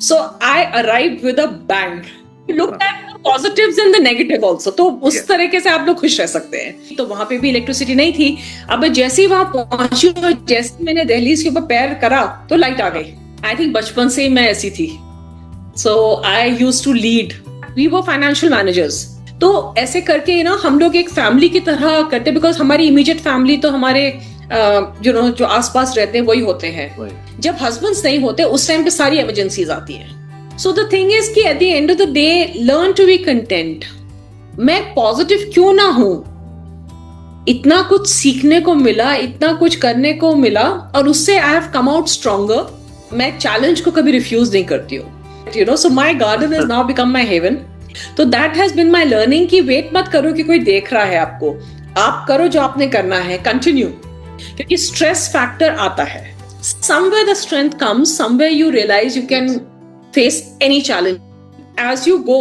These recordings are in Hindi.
So I arrived with a bang. Look at the positives and the negative also. तो उस तरीके से आप लोग खुश रह सकते हैं. तो वहां पे भी इलेक्ट्रिसिटी नहीं थी. अब जैसे ही वहां पहुंची और जैसे मैंने दहलीज के ऊपर पैर करा तो लाइट आ गई. आई थिंक बचपन से ही मैं ऐसी थी. So I used to lead. We were financial managers. तो ऐसे करके ना हम लोग एक फैमिली की तरह करते, बिकॉज हमारी इमीडिएट फैमिली तो हमारे जो आसपास रहते हैं वही होते हैं. जब हस्बैंड्स नहीं होते उस टाइम पे सारी इमरजेंसीज आती हैं. सो द थिंग इज कि at the end of the day learn to be content. मैं पॉजिटिव क्यों ना हूं, इतना कुछ सीखने को मिला, इतना कुछ करने को मिला, और उससे आई हैव कम आउट स्ट्रॉन्गर. मैं चैलेंज को कभी रिफ्यूज नहीं करती हूँ. You know, so my garden has now become my heaven. तो that has been my learning कि वेट मत करो कि कोई देख रहा है आपको. आप करो जो आपने करना है, कंटिन्यू. क्योंकि स्ट्रेस फैक्टर आता है. Somewhere the strength comes, somewhere you realize you can face any challenge. As you go,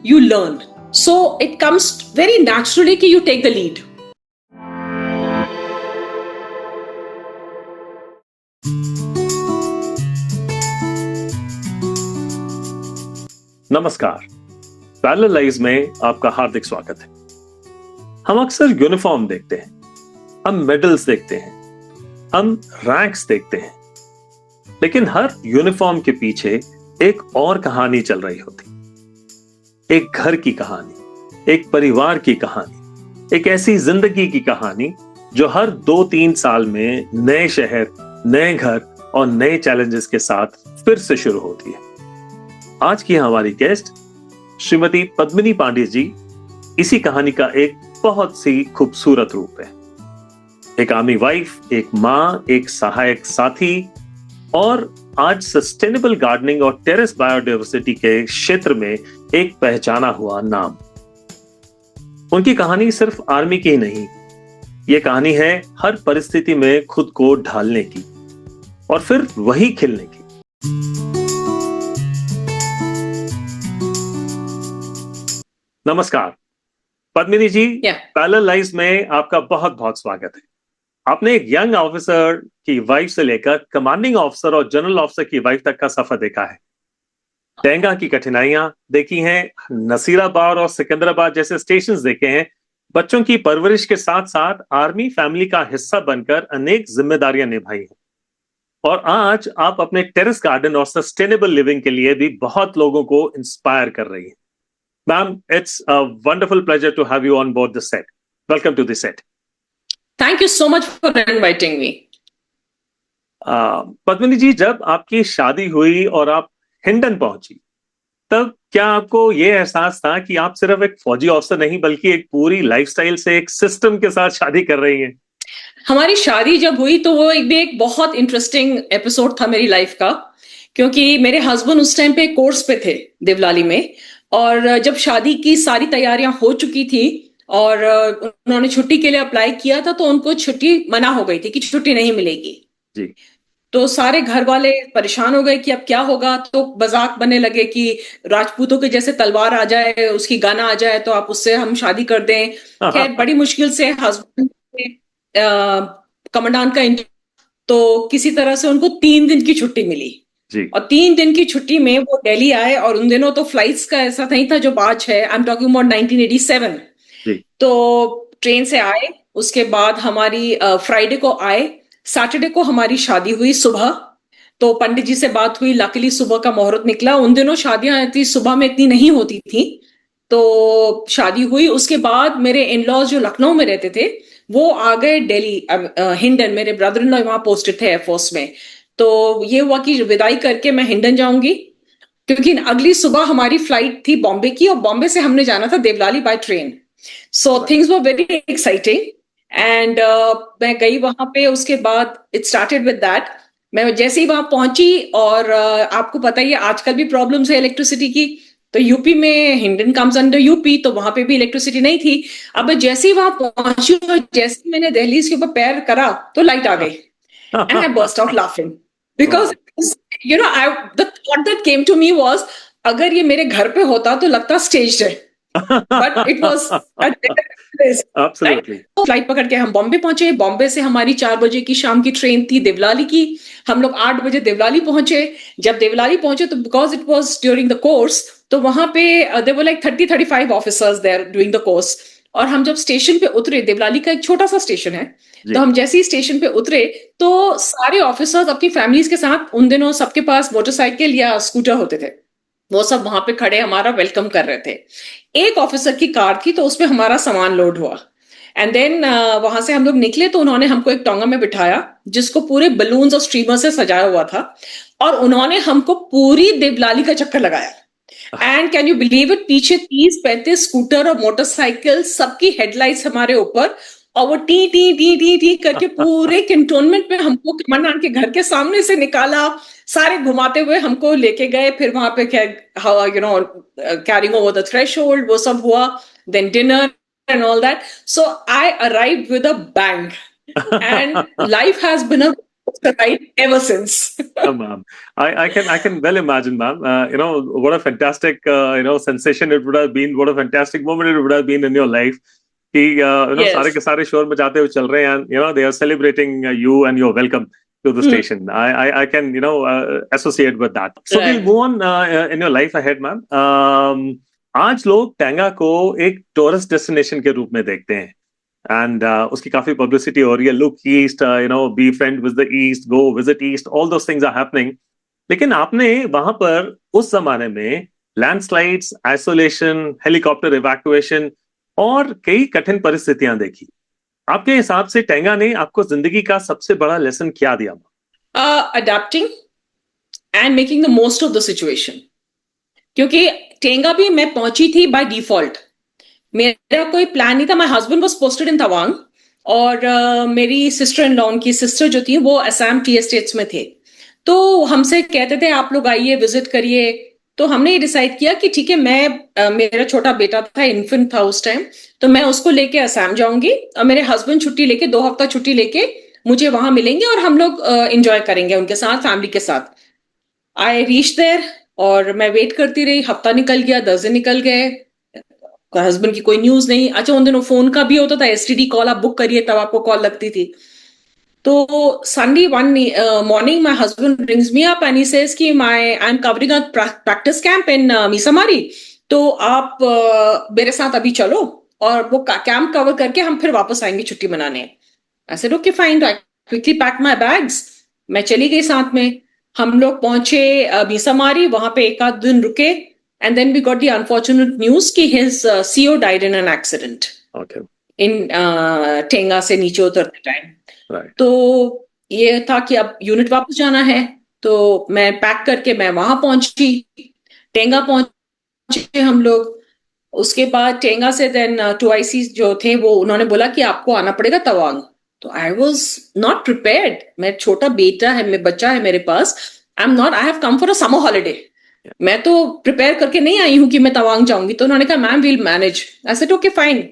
you learn. So it comes very naturally कि you take the lead. नमस्कार, पैरेलल लाइव्स में आपका हार्दिक स्वागत है. हम अक्सर यूनिफॉर्म देखते हैं, हम मेडल्स देखते हैं, हम रैंक्स देखते हैं, लेकिन हर यूनिफॉर्म के पीछे एक और कहानी चल रही होती. एक घर की कहानी, एक परिवार की कहानी, एक ऐसी जिंदगी की कहानी जो हर 2-3 साल में नए शहर, नए घर और नए चैलेंजेस के साथ फिर से शुरू होती है. आज की हमारी गेस्ट श्रीमती पद्मिनी पांडे जी इसी कहानी का एक बहुत सी खूबसूरत रूप है. एक आर्मी वाइफ, एक मां, एक सहायक साथी और आज सस्टेनेबल गार्डनिंग और टेरेस बायोडायवर्सिटी के क्षेत्र में एक पहचाना हुआ नाम. उनकी कहानी सिर्फ आर्मी की ही नहीं, यह कहानी है हर परिस्थिति में खुद को ढालने की और फिर वही खिलने की. नमस्कार पद्मिनी जी, पैरेलल लाइव्स में आपका बहुत बहुत स्वागत है. आपने एक यंग ऑफिसर की वाइफ से लेकर कमांडिंग ऑफिसर और जनरल ऑफिसर की वाइफ तक का सफर देखा है. डेंगा की कठिनाइयां देखी हैं, नसीराबाद और सिकंदराबाद जैसे स्टेशंस देखे हैं. बच्चों की परवरिश के साथ साथ आर्मी फैमिली का हिस्सा बनकर अनेक जिम्मेदारियां निभाई हैं. और आज आप अपने टेरेस गार्डन और सस्टेनेबल लिविंग के लिए भी बहुत लोगों को इंस्पायर कर रही हैं. Ma'am, it's a wonderful pleasure to have you on board the set. Welcome to the set. Thank you so much for inviting me. Padmini जी, जब आपकी शादी हुई और आप हिंडन पहुंची, तब क्या आपको ये एहसास था कि आप सिर्फ एक फौजी ऑफिसर नहीं बल्कि एक पूरी लाइफस्टाइल से एक सिस्टम के साथ शादी कर रही हैं? हमारी शादी जब हुई तो वो एक बहुत इंटरेस्टिंग एपिसोड था मेरी लाइफ का, क्योंकि मेरे हस्बैंड उस टाइम पे कोर्स पे थे देवलाली में. और जब शादी की सारी तैयारियां हो चुकी थी और उन्होंने छुट्टी के लिए अप्लाई किया था, तो उनको छुट्टी मना हो गई थी कि छुट्टी नहीं मिलेगी जी. तो सारे घर वाले परेशान हो गए कि अब क्या होगा. तो मजाक बनने लगे कि राजपूतों के जैसे तलवार आ जाए, उसकी गन आ जाए तो आप उससे हम शादी कर दें. खैर बड़ी मुश्किल से हस्बैंड कमांडेंट का तो किसी तरह से उनको 3 दिन की छुट्टी मिली. और 3 दिन की छुट्टी में वो दिल्ली आए. और उन दिनों तो फ्लाइट्स का ऐसा नहीं था जो आज है. I am talking about 1987. तो ट्रेन से आए, उसके बाद हमारी फ्राइडे को आए, सैटरडे को हमारी शादी हुई सुबह. तो पंडित जी से बात हुई, लकीली सुबह का मुहूर्त निकला. उन दिनों शादियां इतनी सुबह में इतनी नहीं होती थी. तो शादी हुई. उसके बाद मेरे इन लॉज जो लखनऊ में रहते थे वो आ गए दिल्ली, हिंडन. मेरे ब्रदर इन लॉ वहां पोस्टेड थे एयरफोर्स में. तो ये हुआ कि विदाई करके मैं हिंडन जाऊंगी, क्योंकि अगली सुबह हमारी फ्लाइट थी बॉम्बे की, और बॉम्बे से हमने जाना था Deolali by train. So things were very exciting. And मैं गई वहां पे. उसके बाद इट स्टार्टेड विद दैट. मैं जैसे ही वहां पहुंची, और आपको पता ही है आजकल भी प्रॉब्लम्स है इलेक्ट्रिसिटी की. तो यूपी में हिंडन कम्स अंडर यूपी, तो वहां पे भी इलेक्ट्रिसिटी नहीं थी. अब जैसे ही वहां पहुंची और जैसे मैंने दहलीज के ऊपर पैर करा तो लाइट आ गई. And I burst out laughing because you know the thought that came to me was, अगर ये मेरे घर पे होता तो लगता staged है. But it was at place. Absolutely. Flight पकड़ के हम बॉम्बे पहुंचे. बॉम्बे से हमारी 4 बजे की शाम की ट्रेन थी देवलाली की. हम लोग 8 बजे देवलाली पहुंचे। जब देवलाली पहुंचे तो because it was during the course, तो वहां पे there were like 30-35 officers there doing the course. और हम जब स्टेशन पे उतरे, देवलाली का एक छोटा सा स्टेशन है, तो हम जैसे ही स्टेशन पे उतरे तो सारे ऑफिसर्स अपनी फैमिलीज के साथ, उन दिनों सबके पास मोटरसाइकिल या स्कूटर होते थे, वो सब वहां पे खड़े हमारा वेलकम कर रहे थे। एक ऑफिसर की कार थी तो उसमें हमारा सामान लोड हुआ। एंड देन वहां से हम लोग निकले तो उन्होंने हमको एक टोंगा में बिठाया जिसको पूरे बलून्स और स्ट्रीमर से सजाया हुआ था, और उन्होंने हमको पूरी देवलाली का चक्कर लगाया। And can you believe it, पीछे 30-35 स्कूटर और मोटरसाइकिल, सबकी हेडलाइट्स हमारे ऊपर, और वो T T T T T करके पूरे कैंटोनमेंट में हमको कमांडेंट के घर के सामने से निकाला, सारे घुमाते हुए हमको लेके गए। फिर वहां पे कैरिंग ओवर द थ्रेशोल्ड, वो सब हुआ, then dinner and all that. So I arrived with a bang, and life has been a ride ever since. Ma'am, I can well imagine, ma'am. What a fantastic sensation it would have been. What a fantastic moment it would have been in your life. कि Yes. सारे के सारे शोर मचाते हुए चल रहे हैं, and they are celebrating you and your welcome to the station. I can associate with that. So we'll move on in your life ahead, ma'am. आज लोग टेंगा को एक टूरिस्ट डेस्टिनेशन के रूप में देखते हैं, एंड उसकी काफी पब्लिसिटी हो रही है। Look east, be friend with the east, go visit east, all those things are happening. लेकिन आपने वहां पर उस जमाने में लैंडस्लाइड्स, आइसोलेशन, हेलीकॉप्टर इवैक्यूएशन और कई कठिन परिस्थितियां देखी। आपके हिसाब से टेंगा ने आपको जिंदगी का सबसे बड़ा लेसन क्या दिया? Adapting and making the most of the situation. क्योंकि टेंगा भी मैं पहुंची थी बाय डिफॉल्ट, मेरा कोई प्लान नहीं था। My husband was posted in Tawang, और मेरी सिस्टर इन लॉ, उनकी सिस्टर जो थी वो असम टी एस्टेट्स में थे, तो हमसे कहते थे आप लोग आइए, विजिट करिए। तो हमने ये डिसाइड किया कि ठीक है, मेरा छोटा बेटा था, इन्फेंट था उस टाइम, तो मैं उसको लेके असम जाऊंगी, और मेरे हस्बैंड छुट्टी लेके 2 हफ्ता छुट्टी लेके मुझे वहां मिलेंगे, और हम लोग एंजॉय करेंगे उनके साथ, फैमिली के साथ। आई रीच देयर, और मैं वेट करती रही। हफ्ता निकल गया, 10 दिन निकल गए, हस्बैंड की कोई न्यूज नहीं। अच्छा, उन दिनों फोन का भी होता था, एसटीडी कॉल आप बुक करिए तब आपको कॉल लगती थी। तो Sunday one morning my husband rings me up and he says कि I am covering a practice camp in Missamari, तो आप मेरे साथ अभी चलो, और वो कैंप कवर करके हम फिर वापस आएंगे छुट्टी मनाने। आई said okay fine, I quickly pack my bags, मैं चली गई साथ में। हम लोग पहुंचे मीसामारी, वहां पे एक आध दिन रुके, and then we got the unfortunate news कि his CO died in an accident. Okay. In टेंगा से नीचे उतरते टाइम। Right. तो ये था कि अब यूनिट वापस जाना है, तो मैं पैक करके मैं वहां पहुंची, टेंगा पहुंचे हम लोग। उसके बाद टेंगा से देन 2IC जो थे वो उन्होंने बोला कि आपको आना पड़ेगा तवांग। तो आई वॉज नॉट प्रिपेयर्ड, मैं छोटा बेटा है, मैं बच्चा है मेरे पास, I have come for a summer holiday, मैं तो प्रिपेयर करके नहीं आई हूं कि मैं तवांग जाऊंगी। तो उन्होंने कहा ma'am will manage. I said okay fine,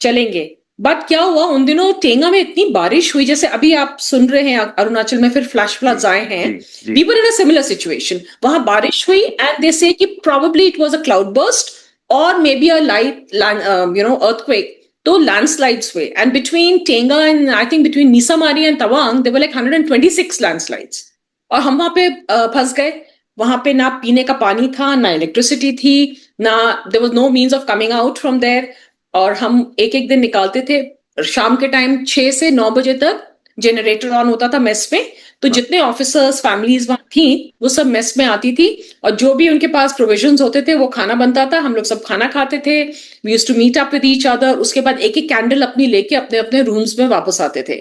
चलेंगे। बट क्या हुआ, उन दिनों टेंगा में इतनी बारिश हुई, जैसे अभी आप सुन रहे हैं अरुणाचल में फिर फ्लैश फ्लड्स आए हैं, we were in a similar situation. वहां बारिश हुई एंड दे से कि probably it was a cloudburst और maybe a light earthquake, तो लैंडस्लाइड्स हुए। And between Tenga and I think between Missamari and Tawang there were like 126 landslides, और हम वहां पे फंस गए। वहां पे ना पीने का पानी था, ना इलेक्ट्रिसिटी थी, ना there was no means of coming out from there. और हम एक एक दिन निकालते थे, शाम के टाइम 6 से 9 बजे तक जनरेटर ऑन होता था मेस में, तो जितने ऑफिसर्स फैमिलीज वहां थी वो सब मेस में आती थी, और जो भी उनके पास प्रोविजंस होते थे वो खाना बनता था, हम लोग सब खाना खाते थे। We used to meet up with each other. उसके बाद एक एक कैंडल अपनी लेके अपने अपने रूम्स में वापस आते थे,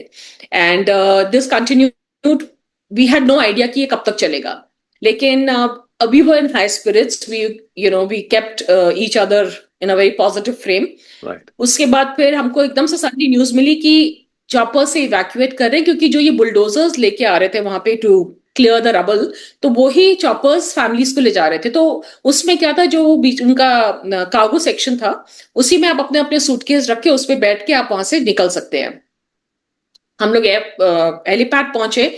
and this continued. We had no idea कि ये कब तक चलेगा, लेकिन we were in high spirits. We kept each other in a very positive frame. Right. उसके बाद फिर हमको एकदम से सडनली न्यूज मिली कि चॉपर से इवैक्यूएट कर रहे हैं, क्योंकि जो ये बुलडोजर्स लेके आ रहे थे वहां पे टू क्लियर द रबल, तो वही चॉपर्स फैमिलीज को ले जा रहे थे। तो उसमें क्या था, जो बीच उनका कार्गो सेक्शन था, उसी में आप अपने अपने सूटकेस रख के उस पर बैठ के आप वहां से निकल सकते हैं। हम लोग हेलीपैड पहुंचे,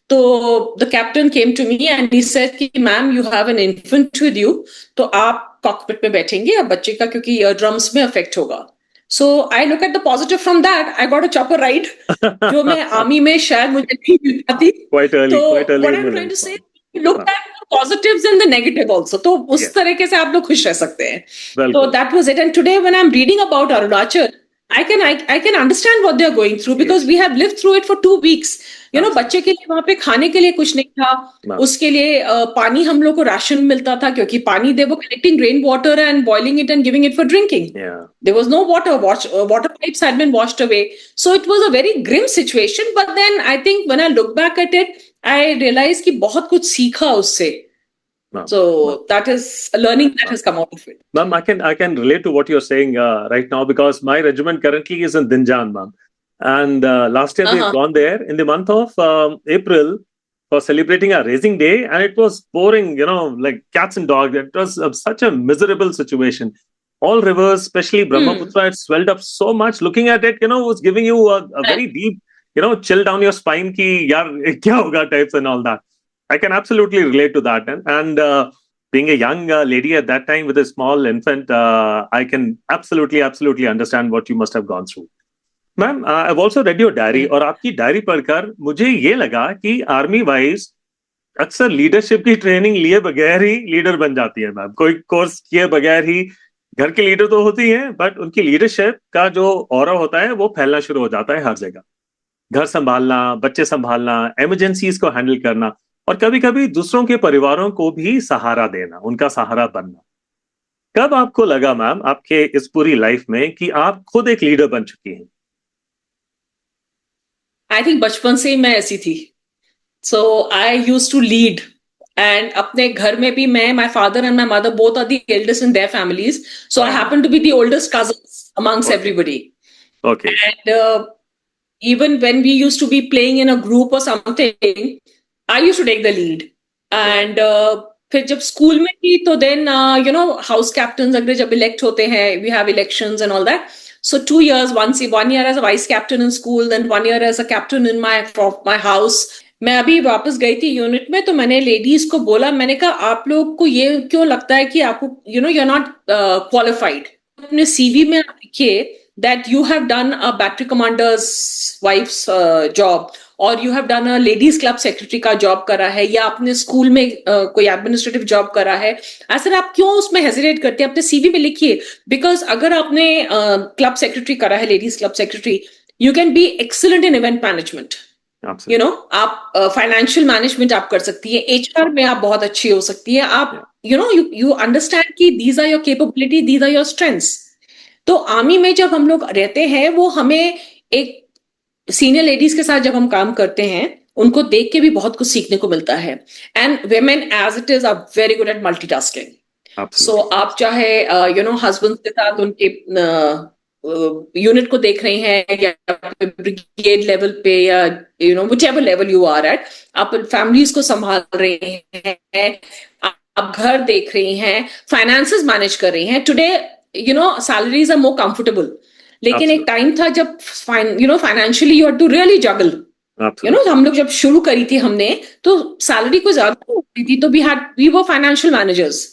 तो the captain came to me and he said कि ma'am you have an infant with you, तो आप कॉकपिट में बैठेंगे अब बच्चे का, क्योंकि ईयर ड्रम्स में अफेक्ट होगा। So I look at the positive from that. I got a chopper ride, जो मैं आर्मी में शायद मुझे नहीं मिल पाती. Quite early What in I'm your trying to life, say, ma'am. look at the positives and the negative also. तो उस तरीके से आप लोग खुश रह सकते हैं. So that was it. And today when I'm reading about Arunachal, I can understand what they're going through because we have lived through it for 2 weeks. You know, बच्चे के लिए वहां पे खाने के लिए कुछ नहीं था. उसके लिए पानी हम लोग को राशन मिलता था क्योंकि पानी they were collecting rain water and boiling it and giving it for drinking. There was no water. Water pipes had been washed away. So it was a very grim situation. But then I think when I look back at it, I realized कि बहुत कुछ सीखा उससे. So that is a learning that has come out of it. Ma'am, I can relate to what you're saying right now because my regiment currently is in Dinjan, ma'am. And last year we've gone there in the month of April for celebrating our raising day, and it was pouring, you know, like cats and dogs. It was such a miserable situation. All rivers, especially Brahmaputra, had swelled up so much. Looking at it, you know, was giving you a very deep, you know, chill down your spine ki yaar kya hoga types and all that. I can absolutely relate to that. And being a young lady at that time with a small infant, I can absolutely understand what you must have gone through. Ma'am, I've also read your diary और आपकी डायरी पढ़कर मुझे ये लगा कि आर्मी वाइज अक्सर लीडरशिप की ट्रेनिंग लिए बगैर ही लीडर बन जाती है मैम. कोई कोर्स किए बगैर ही घर के लीडर तो होती हैं, बट उनकी लीडरशिप का जो ऑरा होता है वो फैलना शुरू हो जाता है हर जगह. घर संभालना, बच्चे संभालना, इमरजेंसीज को हैंडल करना और कभी कभी दूसरों के परिवारों को भी सहारा देना, उनका सहारा बनना. कब आपको लगा मैम आपके इस पूरी लाइफ में कि आप खुद एक लीडर बन चुकी हैं? आई थिंक बचपन से ही मैं ऐसी थी. So I used to lead and अपने घर में भी मैं, my father and my mother both are the eldest in their families. So I happen to be the oldest cousins amongst everybody. Okay. And even when we used to be playing in a group or something, I used to take the lead. And फिर जब स्कूल में थी तो then you know house captains अगर जब elect होते हैं, we have elections and all that. So 2 years, 1 year as a vice captain in school, then 1 year as a captain in my house. मैं अभी वापस गई थी यूनिट में तो मैंने लेडीज को बोला, मैंने कहा आप लोग को ये क्यों लगता है कि आपको you know you're not qualified. अपने सीवी में आप लिखिए that you have done a battery commander's wife's job or you have done a ladies club secretary का job करा है या आपने स्कूल में कोई administrative job करा है. ऐसा आप क्यों उसमें hesitate करते हैं? अपने CV में लिखिए. Because अगर आपने club secretary करा है, ladies club secretary, you can be excellent in event management. Absolutely. You know, आप financial management आप कर सकती है, HR में आप बहुत अच्छी हो सकती है. आप you know you understand कि these are your capability, these are your strengths. तो आर्मी में जब हम लोग रहते हैं वो हमें एक सीनियर लेडीज के साथ जब हम काम करते हैं उनको देख के भी बहुत कुछ सीखने को मिलता है. And women as it is are very good at multitasking. So आप चाहे you know husbands के साथ उनके यूनिट को देख रहे हैं या ब्रिगेड लेवल पे या you know whichever level you are at, आप फैमिलीज को संभाल रहे हैं, आप घर देख रहे हैं, फाइनेंसेस मैनेज कर रही हैं. Today you know salaries are more comfortable. लेकिन एक टाइम था जब you know financially you had to really juggle. You know हम लोग जब शुरू करी थी हमने तो सैलरी को ज्यादा होती थी तो we were financial managers.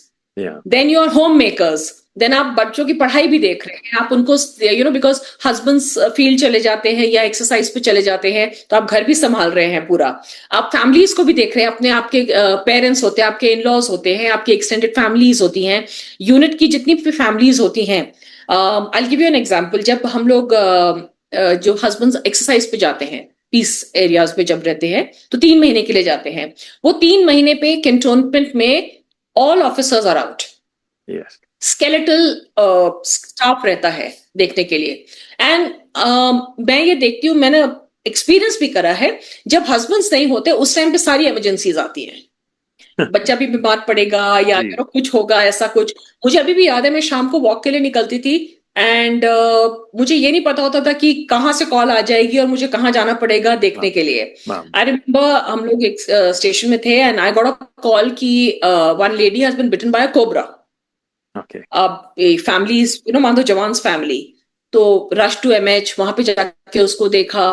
Then you are homemakers. Then आप बच्चों की पढ़ाई भी देख रहे हैं, आप उनको you know because husbands field चले जाते हैं या एक्सरसाइज पे चले जाते हैं तो आप घर भी संभाल रहे हैं पूरा. आप फैमिलीज को भी देख रहे हैं, अपने आपके पेरेंट्स होते हैं, आपके इन-लॉज होते हैं, आपकी एक्सटेंडेड फैमिलीज होती हैं, यूनिट की जितनी भी फैमिलीज होती हैं. I'll give you an example. जब हम लोग जो हस्बैंड्स एक्सरसाइज पे जाते हैं पीस एरियाज पे जब रहते हैं तो 3 महीने के लिए जाते हैं. वो 3 महीने पे कैंटोनमेंट में all officers are out. Skeletal staff रहता है देखने के लिए. एंड मैं ये देखती हूँ, मैंने एक्सपीरियंस भी करा है, जब हस्बैंड्स नहीं होते उस टाइम पे सारी इमरजेंसीज आती हैं. बच्चा भी बीमार पड़ेगा या कुछ होगा ऐसा कुछ. मुझे अभी भी याद है मैं शाम को वॉक के लिए निकलती थी एंड मुझे ये नहीं पता होता था कि कहाँ से कॉल आ जाएगी और मुझे कहाँ जाना पड़ेगा देखने के लिए. आई रिमेम्बर हम लोग एक स्टेशन में थे and I got a call कि one lady has been bitten by a cobra. Family is you know मानो जवान्स फैमिली. तो रश टू MH, वहां पे जाके उसको देखा.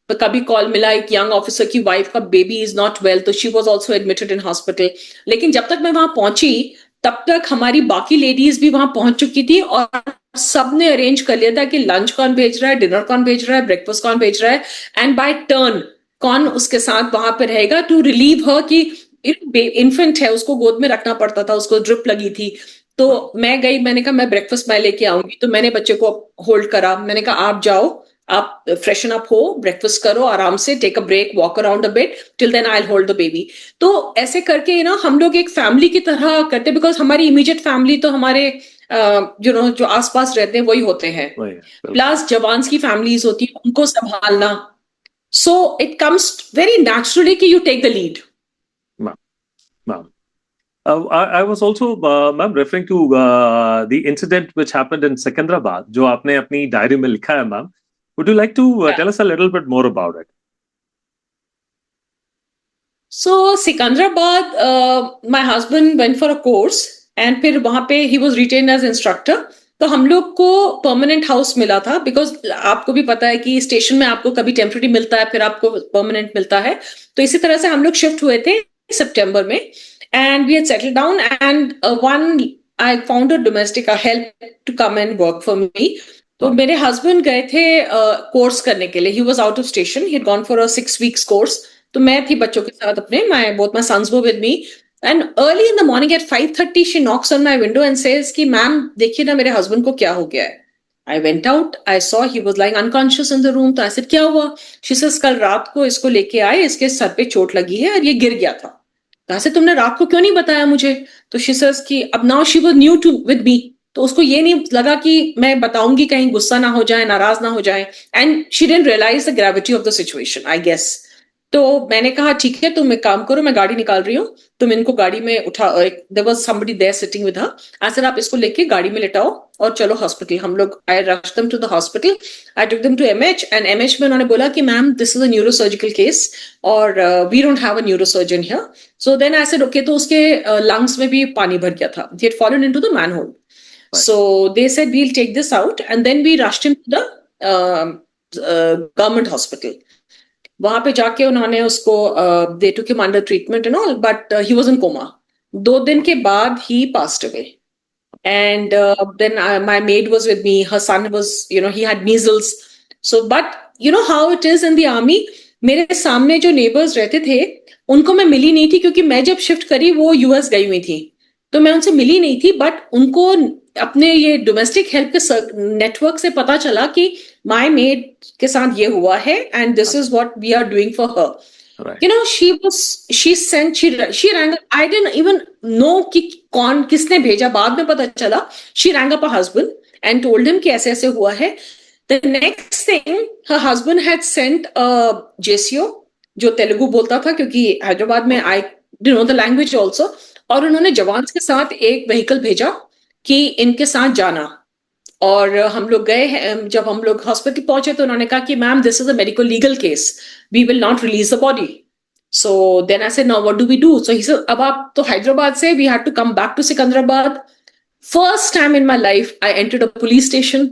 तो कभी कॉल मिला एक यंग ऑफिसर की वाइफ का बेबी इज नॉट वेल, तो she was also admitted in hospital. लेकिन जब तक मैं वहां पहुंची तब तक हमारी बाकी लेडीज भी वहां पहुंच चुकी थी और सबने अरेंज कर लिया था कि लंच कौन भेज रहा है, डिनर कौन भेज रहा है, ब्रेकफास्ट कौन भेज रहा है, एंड बाय टर्न कौन उसके साथ वहां पे रहेगा टू रिलीव हर कि इन्फेंट है, उसको गोद में रखना पड़ता था, उसको ड्रिप लगी थी। तो मैं गई, मैंने कहा मैं ब्रेकफास्ट मैं लेके आऊंगी, तो मैंने बच्चे को होल्ड करा, मैंने कहा आप जाओ, आप फ्रेशन अप हो, ब्रेकफास्ट करो आराम से, take a break, walk around a bit, till then I will hold the baby. तो ऐसे करके ना हम लोग एक फैमिली की तरह करते, बिकॉज हमारी इमीडिएट फैमिली तो हमारे जो आसपास रहते हैं वही होते हैं, प्लस जवान्स की फैमिलीज होती है, उनको संभालना, so it comes very naturally कि you take the lead. Ma'am. I was also, ma'am, referring to the incident which happened in Secunderabad, जो आपने अपनी डायरी में लिखा है, ma'am. Would you like to tell us a little bit more about it? So Secunderabad, my husband went for a course, and फिर वहां पे he was retained as instructor. तो हम लोग को परमानेंट हाउस मिला था, बिकॉज आपको भी पता है कि स्टेशन में आपको कभी टेम्परेरी मिलता है, फिर आपको परमानेंट मिलता है। तो इसी तरह से हम लोग शिफ्ट हुए थे सितंबर में, and we had settled down, and I found a domestic help to come and work for me. तो मेरे हस्बैंड गए थे कोर्स करने के लिए, he was out of station, he had gone for a 6 weeks course। तो मैं थी बच्चों के साथ अपने, both my sons were with me, and early in the morning at 5:30 she knocks on my window and says कि मैम देखिए ना मेरे हस्बैंड को क्या हो गया है। I went out, I saw he was lying unconscious in the room। तो I said क्या हुआ? She says कल रात को इसको लेके आए, इसके सर पे चोट लगी है और ये गिर गया था। कहा से तुमने रात को क्यों नहीं बताया मुझे? तो शी सेज कि अब now she was new to with me, तो उसको ये नहीं लगा कि मैं बताऊंगी कहीं गुस्सा ना हो जाए, नाराज ना हो जाए, and she didn't realise the gravity of the situation I guess. तो मैंने कहा ठीक है तुम एक काम करो, मैं गाड़ी निकाल रही हूँ, तुम इनको गाड़ी में उठा, there was somebody there sitting with her, I said आप इसको लेके गाड़ी में लेटाओ और चलो हॉस्पिटल। हम लोग, I rushed them to the hospital, I took them to MH, and MH में उन्होंने बोला कि ma'am this is a neurosurgical case और we don't have a neurosurgeon here. So then I said okay, तो उसके लंग्स में भी पानी भर गया था, he had fallen into the manhole. So they said we'll take this out, and then we rushed him to the government hospital. वहां पे जाके उन्होंने उसको they took him under treatment and all, but he was in coma. 2 दिन के बाद he passed away. And then my maid was with me. Her son was, he had measles. So, but you know how it is in the army. मेरे सामने जो नेबर्स रहते थे उनको मैं मिली नहीं थी, क्योंकि मैं जब शिफ्ट करी वो यूएस गई हुई थी, तो मैं उनसे मिली नहीं थी। बट उनको अपने ये डोमेस्टिक हेल्प के नेटवर्क से पता चला कि माय मेड के साथ ये हुआ है, and this is what we are doing for her. Right. she rang, I didn't even know कि कौन किसने भेजा, बाद में पता चला। She rang up her husband and told him कि ऐसे ऐसे हुआ है। The next thing, her husband had sent a JCO जो तेलुगु बोलता था, क्योंकि हैदराबाद में I didn't know the language also, और उन्होंने जवान के साथ एक व्हीकल भेजा कि इनके साथ जाना। और हम लोग गए, जब हम लोग हॉस्पिटल पहुंचे तो उन्होंने कहा कि ma'am this is a medical legal case, we will not release the body. So then I said no what do we do? So he said अब आप तो हैदराबाद से, we had to come back to Secunderabad. First time in my life I entered a police station,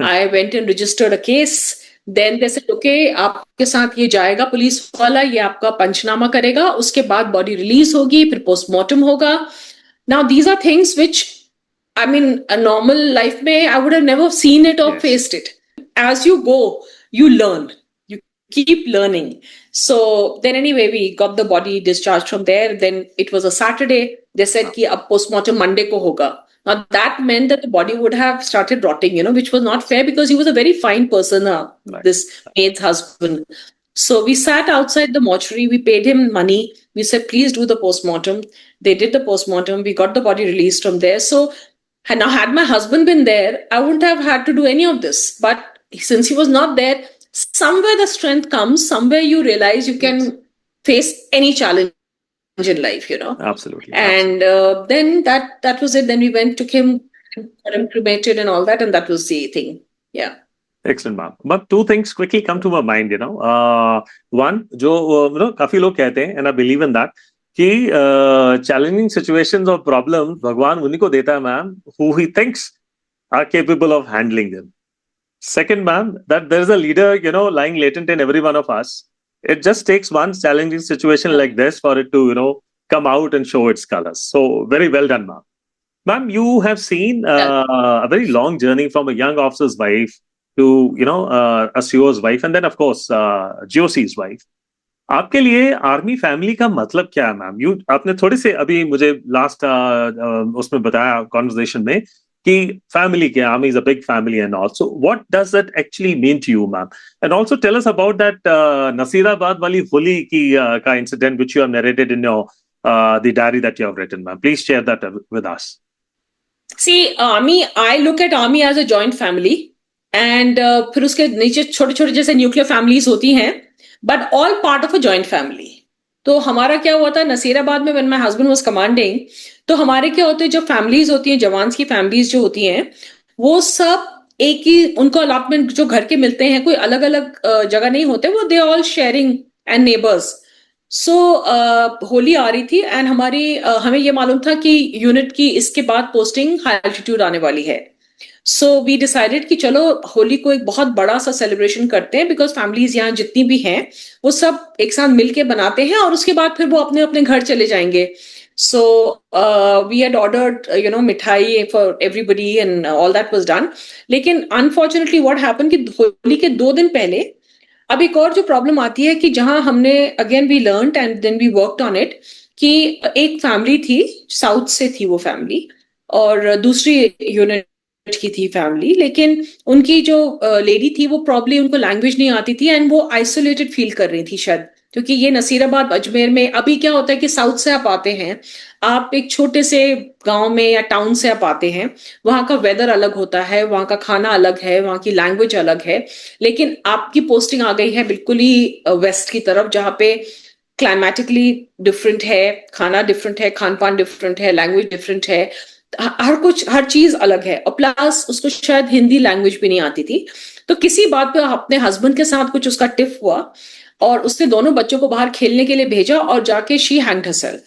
I went and registered a case. Then they said okay आपके साथ ये जाएगा पुलिस वाला, ये आपका पंचनामा करेगा, उसके बाद बॉडी रिलीज होगी, फिर पोस्टमार्टम होगा। Now these are things which I mean, a normal life may, I would have never seen it or faced it. As you go, you learn. You keep learning. So then anyway, we got the body discharged from there. Then it was a Saturday. They said कि अब postmortem Monday को होगा. Now that meant that the body would have started rotting, which was not fair because he was a very fine person, this maid's husband. So we sat outside the mortuary. We paid him money. We said, please do the postmortem. They did the postmortem. We got the body released from there. So now, had my husband been there, I wouldn't have had to do any of this. But since he was not there, somewhere the strength comes, somewhere you realize you can face any challenge in life, Absolutely. And then that was it. Then we went, took him, got him cremated and all that, and that was the thing. Yeah. Excellent, ma'am. But 2 things quickly come to my mind, One, जो काफी लोग कहते हैं, and I believe in that, कि challenging situations or problems भगवान उन्हीं को देता है, ma'am, who he thinks are capable of handling them. Second, ma'am, that there is a leader, lying latent in every one of us. It just takes one challenging situation like this for it to, come out and show its colors. So very well done, ma'am. Ma'am, you have seen a very long journey from a young officer's wife to, a CEO's wife, and then, of course, GOC's wife. आपके लिए आर्मी फैमिली का मतलब क्या है, मैम? आपने थोड़े से अभी मुझे लास्ट उसमें बताया कॉन्वर्सेशन में कि फैमिली के army is a big family and also what does that actually mean to you, ma'am? And also tell us about that Nasirabad वाली होली की का incident which you have narrated in your the diary that you have written, ma'am. Please share that with us. See, army, I look at army as a joint family, and फिर उसके नीचे छोटे छोटे जैसे न्यूक्लियर फैमिलीज होती हैं, but all part of a joint family. तो हमारा क्या हुआ था नसीराबाद में, when my husband was commanding, तो हमारे क्या होते हैं, जो फैमिलीज होती हैं, जवान्स की फैमिलीज जो होती हैं, वो सब एक ही उनको अलॉटमेंट जो घर के मिलते हैं, कोई अलग अलग जगह नहीं होते, वो they all sharing and neighbours. So Holi आ रही थी एंड हमें ये मालूम था कि यूनिट की इसके बाद पोस्टिंग हाई एल्टीट्यूड आने वाली है. सो वी डिसाइडेड कि चलो होली को एक बहुत बड़ा सा सेलिब्रेशन करते हैं, बिकॉज फैमिलीज यहाँ जितनी भी हैं वो सब एक साथ मिलके बनाते हैं और उसके बाद फिर वो अपने अपने घर चले जाएंगे. सो वी हैड ऑर्डर्ड मिठाई for everybody and all that was done. लेकिन अनफॉर्चुनेटली व्हाट हैपेंड कि होली के 2 दिन पहले अब एक और जो प्रॉब्लम आती है कि जहां हमने again we learned and then we worked on it, कि एक फैमिली थी, साउथ से थी वो फैमिली, और दूसरी यूनिट की थी फैमिली, लेकिन उनकी जो लेडी थी वो प्रॉब्ली उनको लैंग्वेज नहीं आती थी एंड वो आइसोलेटेड फील कर रही थी शायद, क्योंकि ये नसीराबाद अजमेर में अभी क्या होता है कि साउथ से आप आते हैं, आप एक छोटे से गांव में या टाउन से आप आते हैं, वहां का वेदर अलग होता है, वहां का खाना अलग है, वहां की लैंग्वेज अलग है. लेकिन आपकी पोस्टिंग आ गई है बिल्कुल ही वेस्ट की तरफ, जहाँ पे क्लाइमेटिकली डिफरेंट है, खाना डिफरेंट है, खान पान डिफरेंट है, लैंग्वेज डिफरेंट है, हर चीज अलग है, और प्लस उसको शायद हिंदी लैंग्वेज भी नहीं आती थी. तो किसी बात पे अपने हस्बैंड के साथ कुछ उसका टिफ हुआ और उसने दोनों बच्चों को बाहर खेलने के लिए भेजा और जाके she hanged herself.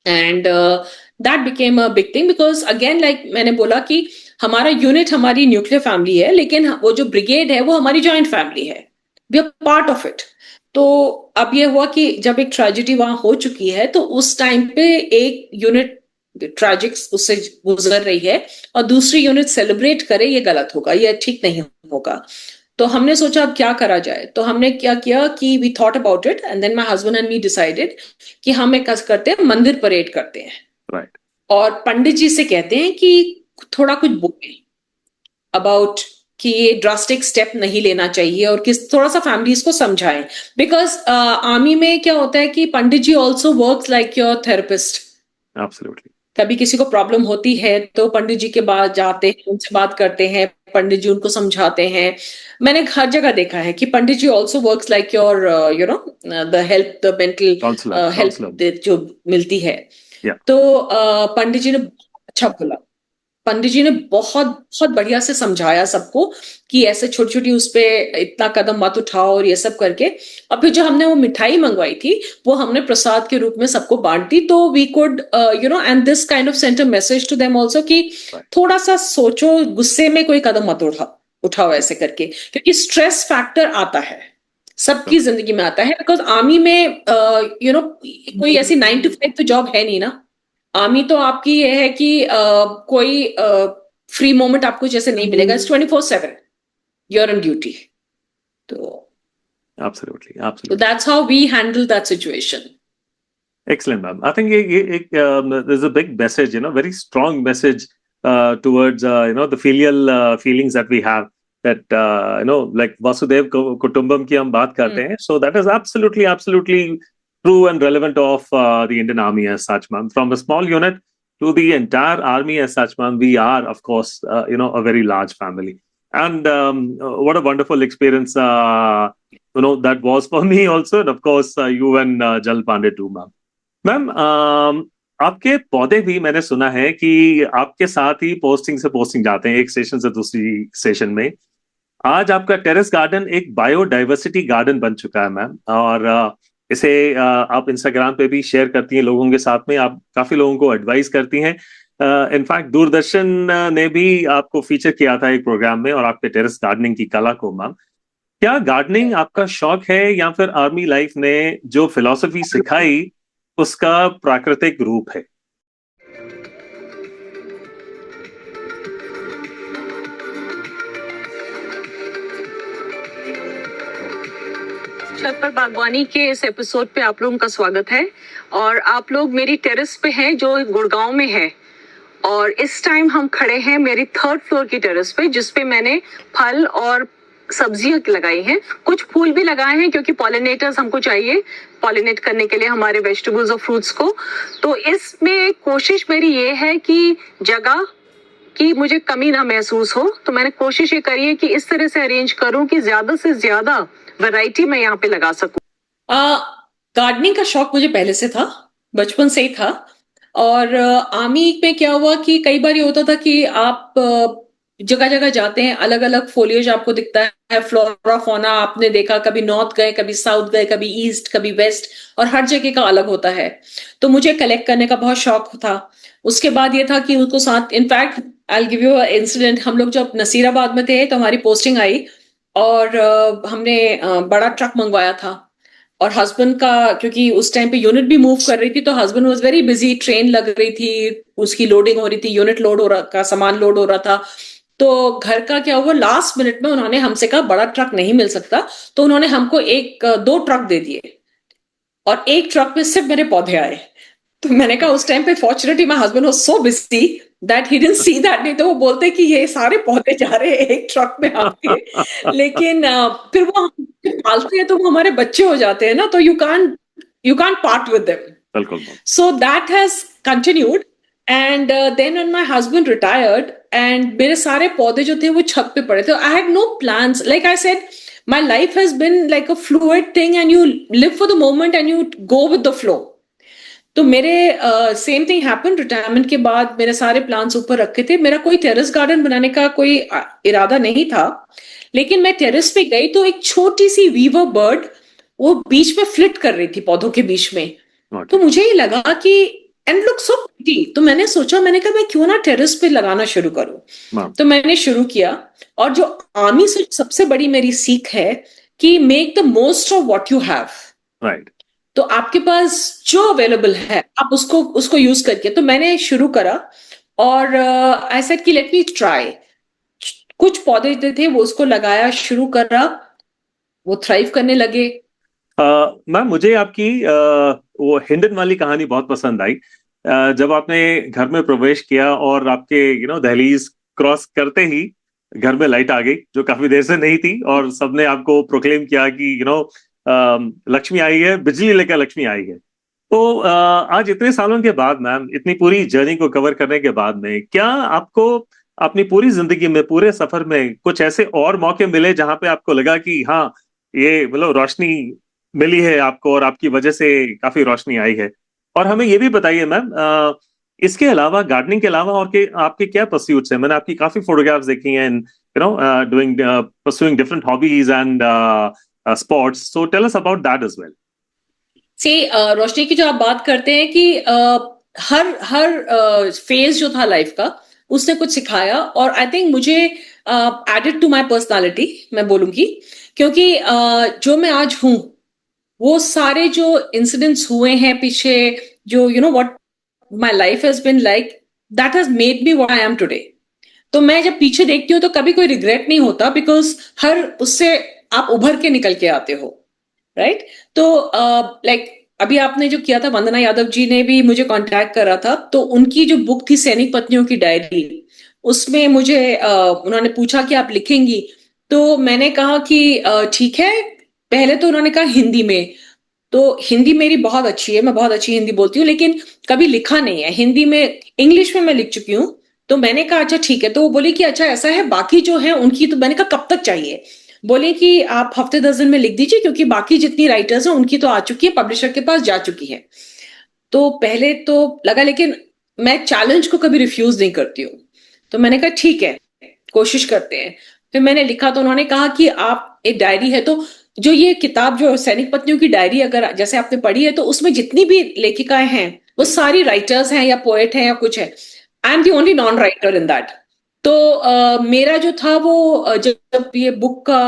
And that became a big thing, because again like मैंने बोला कि हमारा यूनिट हमारी न्यूक्लियर फैमिली है, लेकिन वो जो ब्रिगेड है वो हमारी जॉइंट फैमिली है, we are part of it. तो अब ये हुआ कि जब एक ट्रेजेडी वहां हो चुकी है, तो उस टाइम पे एक यूनिट ट्रेजिक उससे गुजर रही है और दूसरी यूनिट सेलिब्रेट करे, ये गलत होगा, ये ठीक नहीं होगा. तो हमने सोचा अब क्या करा जाए. तो हमने क्या किया कि we thought about it and then my husband and me decided कि हम एक करते हैं, मंदिर परेड करते हैं. Right. और पंडित जी से कहते हैं कि थोड़ा कुछ बोले अबाउट कि ये ड्रास्टिक स्टेप नहीं लेना चाहिए और किस थोड़ा सा फैमिलीज को समझाएं. बिकॉज आर्मी में क्या होता है कि Pandit ji also works like your therapist. Absolutely. कभी किसी को प्रॉब्लम होती है तो पंडित जी के पास जाते हैं, उनसे बात करते हैं, पंडित जी उनको समझाते हैं. मैंने हर जगह देखा है कि Pandit ji also works like your the help, the mental help जो मिलती है. Yeah. तो पंडित जी ने अच्छा बोला, पंडित जी ने बहुत बहुत बढ़िया से समझाया सबको कि ऐसे छोटी छोटी उस पे इतना कदम मत उठाओ और ये सब करके. और फिर जो हमने वो मिठाई मंगवाई थी वो हमने प्रसाद के रूप में सबको बांट दी. तो we could and this kind of sent a message to them also कि थोड़ा सा सोचो, गुस्से में कोई कदम मत उठाओ ऐसे करके, क्योंकि स्ट्रेस फैक्टर आता है, सबकी जिंदगी में आता है. बिकॉज आर्मी में कोई ऐसी 9 to 5 तो जॉब है नहीं ना. आर्मी तो आपकी ये है कि कोई फ्री मोमेंट आपको जैसे नहीं मिलेगा. It's 24/7 you are on duty. तो Absolutely. so that's how we handle that situation. Excellent, ma'am. I think there's a big message, very strong message towards the filial feelings that we have. That like Vasudev Kutumbam ki hum baat karte hain. So that is absolutely true and relevant of the Indian Army as such, ma'am. From a small unit to the entire army as such, ma'am, we are, of course, a very large family. And what a wonderful experience, that was for me also. And of course, you and Jal Pandey too, ma'am. Ma'am, आपके पौधे भी मैंने सुना है कि आपके साथ ही पोस्टिंग से पोस्टिंग जाते हैं, एक स्टेशन से दूसरी स्टेशन में. आज आपका टेरेस गार्डन एक बायोडाइवर्सिटी गार्डन बन चुका है, मैम. और इसे आप इंस्टाग्राम पे भी शेयर करती हैं लोगों के साथ में. आप काफी लोगों को एडवाइस करती हैं. इनफैक्ट दूरदर्शन ने भी आपको फीचर किया था एक प्रोग्राम में, और आपके टेरेस गार्डनिंग की कला को, मैम. क्या गार्डनिंग आपका शौक है या फिर आर्मी लाइफ ने जो फिलॉसफी सिखाई उसका प्राकृतिक रूप है? पर बागवानी के इस एपिसोड पे आप लोगों का स्वागत है। और आप लोग मेरी टेरेस पे हैं जो गुड़गांव में है, और इस टाइम हम खड़े हैं मेरी 3rd फ्लोर की टेरेस पे, जिसपे मैंने फल और सब्जियां लगाई हैं, कुछ फूल भी लगाए हैं क्योंकि पॉलिनेटर्स हमको चाहिए पॉलिनेट करने के लिए हमारे वेजिटेबल्स और फ्रूट्स को। तो इसमें कोशिश मेरी ये है कि जगह कि मुझे कमी ना महसूस हो, तो मैंने कोशिश ये करी है कि इस तरह से अरेंज करूं कि ज्यादा से ज्यादा वैरायटी मैं यहाँ पे लगा सकूं। गार्डनिंग का शौक मुझे पहले से था, बचपन से ही था। और आर्मी में क्या हुआ कि कई बार ये होता था कि आप जगह जगह जाते हैं, अलग अलग फोलियोज आपको दिखता है, फ्लोरा फौना आपने देखा, कभी नॉर्थ गए, कभी साउथ गए, कभी ईस्ट, कभी वेस्ट, और हर जगह का अलग होता है। तो मुझे कलेक्ट करने का बहुत शौक था। उसके बाद ये था कि उनको साथ, in fact I give you incident, हम लोग जब नसीराबाद में थे तो हमारी पोस्टिंग आई और हमने बड़ा ट्रक मंगवाया था। और हस्बैंड का, क्योंकि उस टाइम पे यूनिट भी मूव कर रही थी, तो husband was very busy, train लग रही थी, उसकी लोडिंग हो रही थी, यूनिट लोड हो रहा का सामान लोड हो रहा था। तो घर का क्या हुआ, लास्ट मिनट में उन्होंने हमसे कहा बड़ा ट्रक नहीं मिल सकता, तो उन्होंने हमको 2 ट्रक दे दिए, और एक ट्रक में सिर्फ मेरे पौधे आए। तो मैंने कहा उस टाइम पे fortunately my husband was so busy that he didn't see that, नहीं तो वो बोलते कि ये सारे पौधे जा रहे हैं एक ट्रक में आपके। लेकिन फिर वो हम पालते हैं तो वो हमारे बच्चे हो जाते हैं ना, तो you can't part with them. बिल्कुल। So that has continued, and then when my husband retired and मेरे सारे पौधे जो थे वो छत पे पड़े थे। I had no plans, like I said my life has been like a fluid thing, and you live for the moment and you go with the flow. तो मेरे सेम थिंग हैपन, रिटायरमेंट के बाद मेरे सारे प्लान्स ऊपर रखे थे। मेरा कोई टेरेस गार्डन बनाने का कोई इरादा नहीं था, लेकिन मैं टेरेस पे गई तो एक छोटी सी वीवर बर्ड वो बीच में फ्लिट कर रही थी पौधों के बीच में। तो मुझे ये लगा कि एंड लुक सो प्रिटी, तो मैंने सोचा, मैंने कहा मैं क्यों ना टेरेस पे लगाना शुरू करूं। तो मैंने शुरू किया। और जो आर्मी से सबसे बड़ी मेरी सीख है कि make the most of what you have. Right. तो आपके पास जो अवेलेबल है आप उसको यूज करके, तो मैंने शुरू करा। और आई सेड कि लेट मी ट्राई। कुछ पौधे जो थे वो उसको लगाया, शुरू करा, वो थ्राइव करने लगे। मैम, मुझे आपकी वो हिंडन वाली कहानी बहुत पसंद आई। जब आपने घर में प्रवेश किया और आपके दहलीज क्रॉस करते ही घर में लाइट आ गई, जो काफी देर से नहीं थी, और सबने आपको प्रोक्लेम किया कि लक्ष्मी आई है, बिजली लेकर लक्ष्मी आई है। तो आज इतने सालों के बाद मैम, इतनी पूरी जर्नी को कवर करने के बाद में, क्या आपको अपनी पूरी जिंदगी में, पूरे सफर में कुछ ऐसे और मौके मिले जहां पे आपको लगा कि हाँ, ये मतलब रोशनी मिली है आपको और आपकी वजह से काफी रोशनी आई है? और हमें ये भी बताइए मैम, इसके अलावा, गार्डनिंग के अलावा और के आपके क्या परस्यूट्स हैं? मैंने आपकी काफी फोटोग्राफ्स देखी हैं, doing pursuing different hobbies and sports, so tell us about that as well. रोशनी की जो आप बात करते हैं कि हर फेज जो था लाइफ का उसने कुछ सिखाया, और आई थिंक मुझे एडेड टू माय पर्सनालिटी मैं बोलूंगी, क्योंकि जो मैं आज हूं वो सारे जो इंसिडेंट्स हुए हैं पीछे, जो what my life has been like, that has made me what I am today. तो मैं जब पीछे देखती हूँ तो कभी कोई रिग्रेट नहीं होता, बिकॉज हर उससे आप उभर के निकल के आते हो, राइट? तो लाइक अभी आपने जो किया था, वंदना यादव जी ने भी मुझे कांटेक्ट करा था, तो उनकी जो बुक थी सैनिक पत्नियों की डायरी, उसमें मुझे उन्होंने पूछा कि आप लिखेंगी, तो मैंने कहा कि ठीक है। पहले तो उन्होंने कहा हिंदी में, तो हिंदी मेरी बहुत अच्छी है, मैं बहुत अच्छी हिंदी बोलती हूँ, लेकिन कभी लिखा नहीं है हिंदी में। इंग्लिश में मैं लिख चुकी हूँ। तो मैंने कहा अच्छा ठीक है। तो वो बोली कि अच्छा ऐसा है, बाकी जो है उनकी, तो मैंने कहा कब तक चाहिए? बोले कि आप हफ्ते 10 दिन में लिख दीजिए, क्योंकि बाकी जितनी राइटर्स हैं उनकी तो आ चुकी है, पब्लिशर के पास जा चुकी है। तो पहले तो लगा, लेकिन मैं चैलेंज को कभी रिफ्यूज नहीं करती हूँ। तो मैंने कहा ठीक है, कोशिश करते हैं। फिर मैंने लिखा, तो उन्होंने कहा कि आप, एक डायरी है, तो जो ये किताब जो सैनिक पत्नियों की डायरी अगर जैसे आपने पढ़ी है, तो उसमें जितनी भी लेखिकाएं हैं वो सारी राइटर्स हैं या पोएट हैं या कुछ है। I am the only non writer in that. तो मेरा जो था वो जब ये बुक का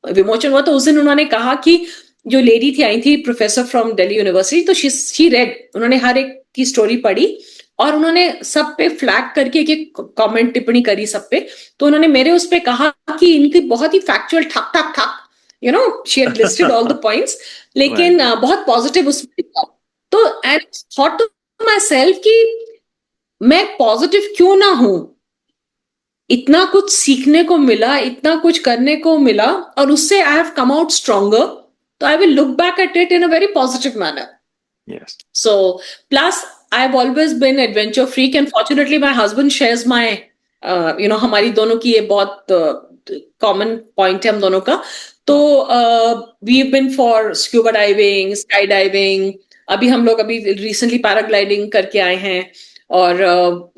विमोचन हुआ, तो उस दिन उन्होंने कहा कि जो लेडी थी, आई थी प्रोफेसर फ्रॉम दिल्ली यूनिवर्सिटी, तो शी रेड, उन्होंने हर एक की स्टोरी पढ़ी और उन्होंने सब पे फ्लैग करके एक एक कमेंट टिप्पणी करी सब पे। तो उन्होंने मेरे उस पे कहा कि इनकी बहुत ही फैक्चुअल ठक ठक ठक she had listed all the points. लेकिन बहुत पॉजिटिव उसमें था. तो I thought to myself कि मैं पॉजिटिव क्यों ना हूं. इतना कुछ सीखने को मिला, इतना कुछ करने को मिला, और उससे I have come out stronger. So I will look back at it in a very positive manner. Yes. So plus I've always been adventure freak, and fortunately my husband shares my हमारी दोनों की ये बहुत कॉमन पॉइंट है हम दोनों का. तो we've been for scuba diving, sky diving. अभी हम लोग recently paragliding करके आए हैं. और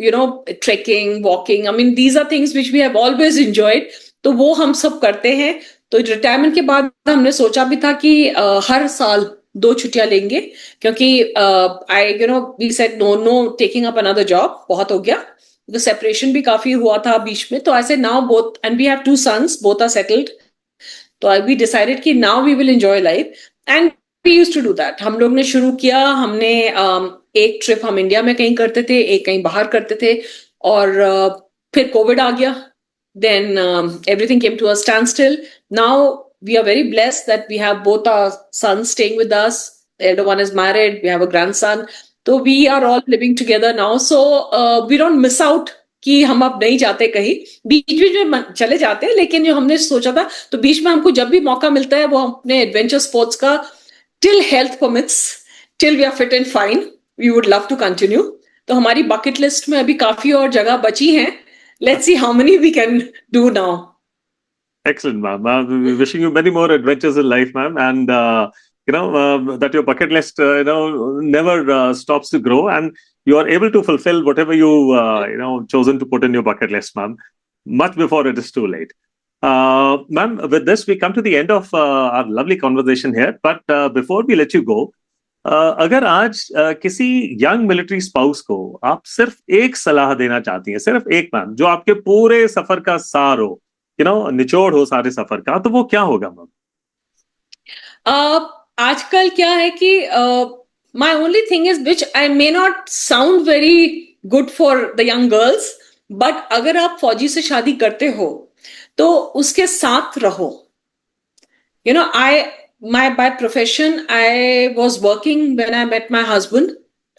trekking, walking. I mean, these are things which we have always enjoyed. तो वो हम सब करते हैं. तो रिटायरमेंट के बाद हमने सोचा भी था कि हर साल 2 छुट्टियां लेंगे, क्योंकि we said no taking up another job, बहुत हो गया. The separation भी काफी हुआ था बीच में. तो I said now both, and we have 2 sons, both are settled. तो we decided कि now we will enjoy life, and we used to do that. हम लोग ने शुरू किया, हमने एक ट्रिप हम इंडिया में कहीं करते थे, एक कहीं बाहर करते थे, और फिर कोविड आ गया. Then everything came to a standstill. Now we are very blessed that we have both our sons staying with us. The elder one is married. We have a grandson. So we are all living together now. So we don't miss out कि हम अब नहीं जाते कहीं. बीच में चले जाते हैं, लेकिन जो हमने सोचा था, तो बीच में हमको जब भी मौका मिलता है वो अपने एडवेंचर स्पोर्ट्स का, till health permits, till we are fit and fine, we would love to continue. तो हमारी बकेट लिस्ट में अभी काफी और जगह बची हैं. Let's see how many we can do now. Excellent, ma'am. Wishing you many more adventures in life, ma'am, and that your bucket list, never stops to grow, and you are able to fulfill whatever you, chosen to put in your bucket list, ma'am, much before it is too late. Ma'am, with this, we come to the end of our lovely conversation here. But before we let you go, अगर आज किसी यंग मिलिट्री स्पाउस को आप सिर्फ एक सलाह देना चाहती हैं, सिर्फ एक, मैम, जो आपके पूरे सफर का सार हो, निचोड़ हो सारे सफर का, तो वो क्या होगा मैम? आजकल क्या है कि my only thing is, which I may not sound very good for the young girls, but अगर आप फौजी से शादी करते हो तो उसके साथ रहो. by profession I was working when I met my husband,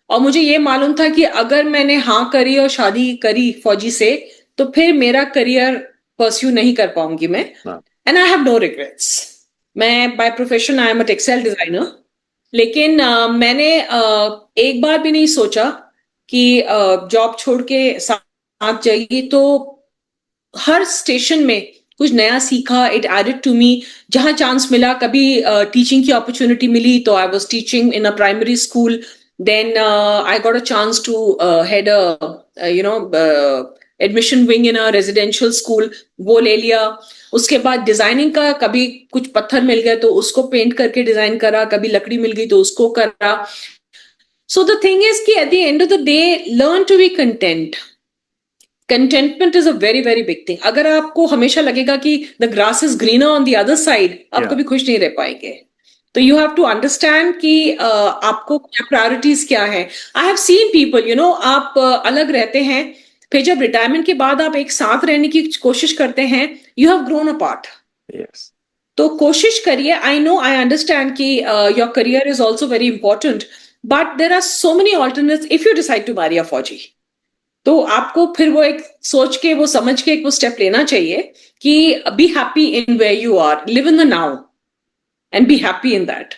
और मुझे ये मालूम था कि अगर मैंने हाँ करी और शादी करी फौजी से, तो फिर मेरा करियर परस्यू नहीं कर पाऊंगी मैं. And I have no regrets. मैं by profession I am a textile designer, लेकिन मैंने एक बार भी नहीं सोचा कि जॉब छोड़ के साथ जाएगी. तो हर स्टेशन में कुछ नया सीखा. It added to me. जहां चांस मिला, कभी टीचिंग की अपॉर्चुनिटी मिली तो I was teaching in a primary school. Then I got a chance to head admission wing in a residential school, वो ले लिया. उसके बाद डिजाइनिंग का, कभी कुछ पत्थर मिल गए तो उसको पेंट करके डिजाइन करा, कभी लकड़ी मिल गई तो उसको करा. सो द थिंग इज कि at the end of the day learn to be content. Contentment is a very very big thing. अगर आपको हमेशा लगेगा कि the grass is greener on the other side, आप कभी खुश नहीं रह पाएंगे. तो यू हैव टू अंडरस्टैंड कि आपको प्रायोरिटीज क्या है. आई हैव सीन पीपल, आप अलग रहते हैं, फिर जब रिटायरमेंट के बाद आप एक साथ रहने की कोशिश करते हैं, यू हैव ग्रोन अपार्ट. तो कोशिश करिए. आई नो, आई अंडरस्टैंड कि your career is also very important, but there are so many alternates if you decide to marry a फौजी. तो आपको फिर वो एक सोच के, वो समझ के एक वो स्टेप लेना चाहिए कि be happy in where you are, live in the now and be happy in that.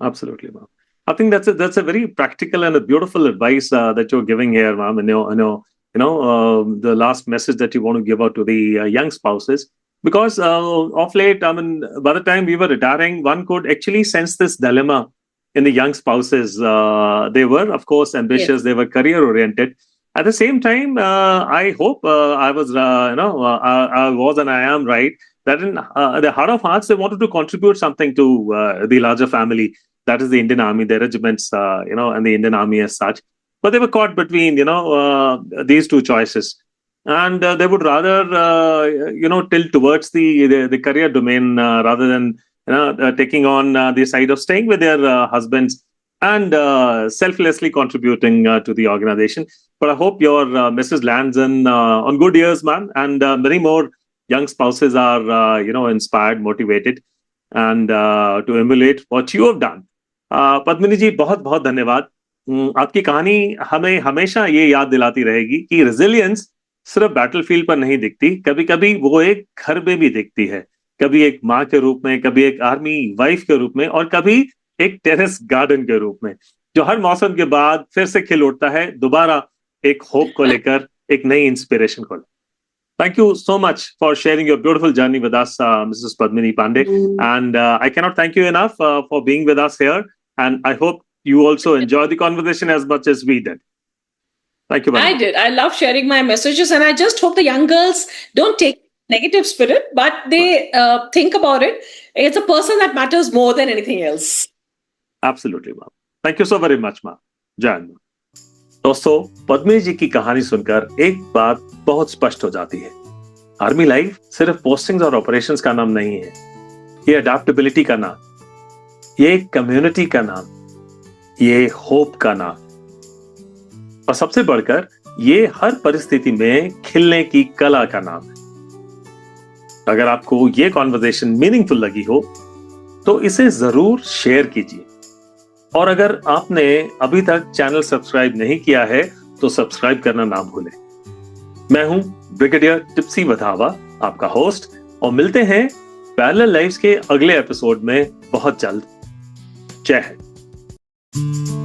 Absolutely, ma'am. I think that's a very practical and a beautiful advice that you're giving here, ma'am. The last message that you want to give out to the young spouses, because of late, I mean, by the time we were retiring, one could actually sense this dilemma in the young spouses. They were, of course, ambitious. Yes. They were career oriented. At the same time, I hope I was, I was and I am right, that in the heart of hearts, they wanted to contribute something to the larger family. That is the Indian Army, their regiments, and the Indian Army as such. But they were caught between, these two choices. And they would rather, tilt towards the career domain rather than, taking on the side of staying with their husbands and selflessly contributing to the organization. But I hope your Mrs. lands on good years, ma'am, and many more young spouses are, inspired, motivated. and to emulate what you have done. Padmini ji, बहुत बहुत धन्यवाद। आपकी कहानी हमें हमेशा ये याद दिलाती रहेगी कि रेजिलियंस सिर्फ बैटलफील्ड पर नहीं दिखती, कभी कभी वो एक घर में भी दिखती है, कभी एक माँ के रूप में, कभी एक आर्मी वाइफ के रूप में, और कभी एक टेरेस गार्डन के रूप में, जो हर मौसम के बाद फिर से खिल उठता है, दोबारा एक होप को लेकर, एक नई इंस्पिरेशन को लेकर। Thank you so much for sharing your beautiful journey with us, Mrs. Padmini Pandey. And I cannot thank you enough for being with us here. And I hope you also enjoy the conversation as much as we did. Thank you, Padmini. I did. I love sharing my messages, and I just hope the young girls don't take negative spirit, but they think about it. It's a person that matters more than anything else. Absolutely, ma'am. Thank you so very much, ma'am. Jai Hind. दोस्तों, पद्मिनी जी की कहानी सुनकर एक बात बहुत स्पष्ट हो जाती है। आर्मी लाइफ सिर्फ पोस्टिंग्स और ऑपरेशंस का नाम नहीं है, ये अडेप्टेबिलिटी का नाम, ये कम्युनिटी का नाम, ये होप का नाम, और सबसे बढ़कर ये हर परिस्थिति में खिलने की कला का नाम है। अगर आपको ये कॉन्वर्सेशन मीनिंगफुल लगी हो तो इसे जरूर शेयर कीजिए, और अगर आपने अभी तक चैनल सब्सक्राइब नहीं किया है तो सब्सक्राइब करना ना भूलें। मैं हूं ब्रिगेडियर टिप्सी वधावा, आपका होस्ट, और मिलते हैं पैरेलल लाइव्स के अगले एपिसोड में बहुत जल्द। जय हिंद।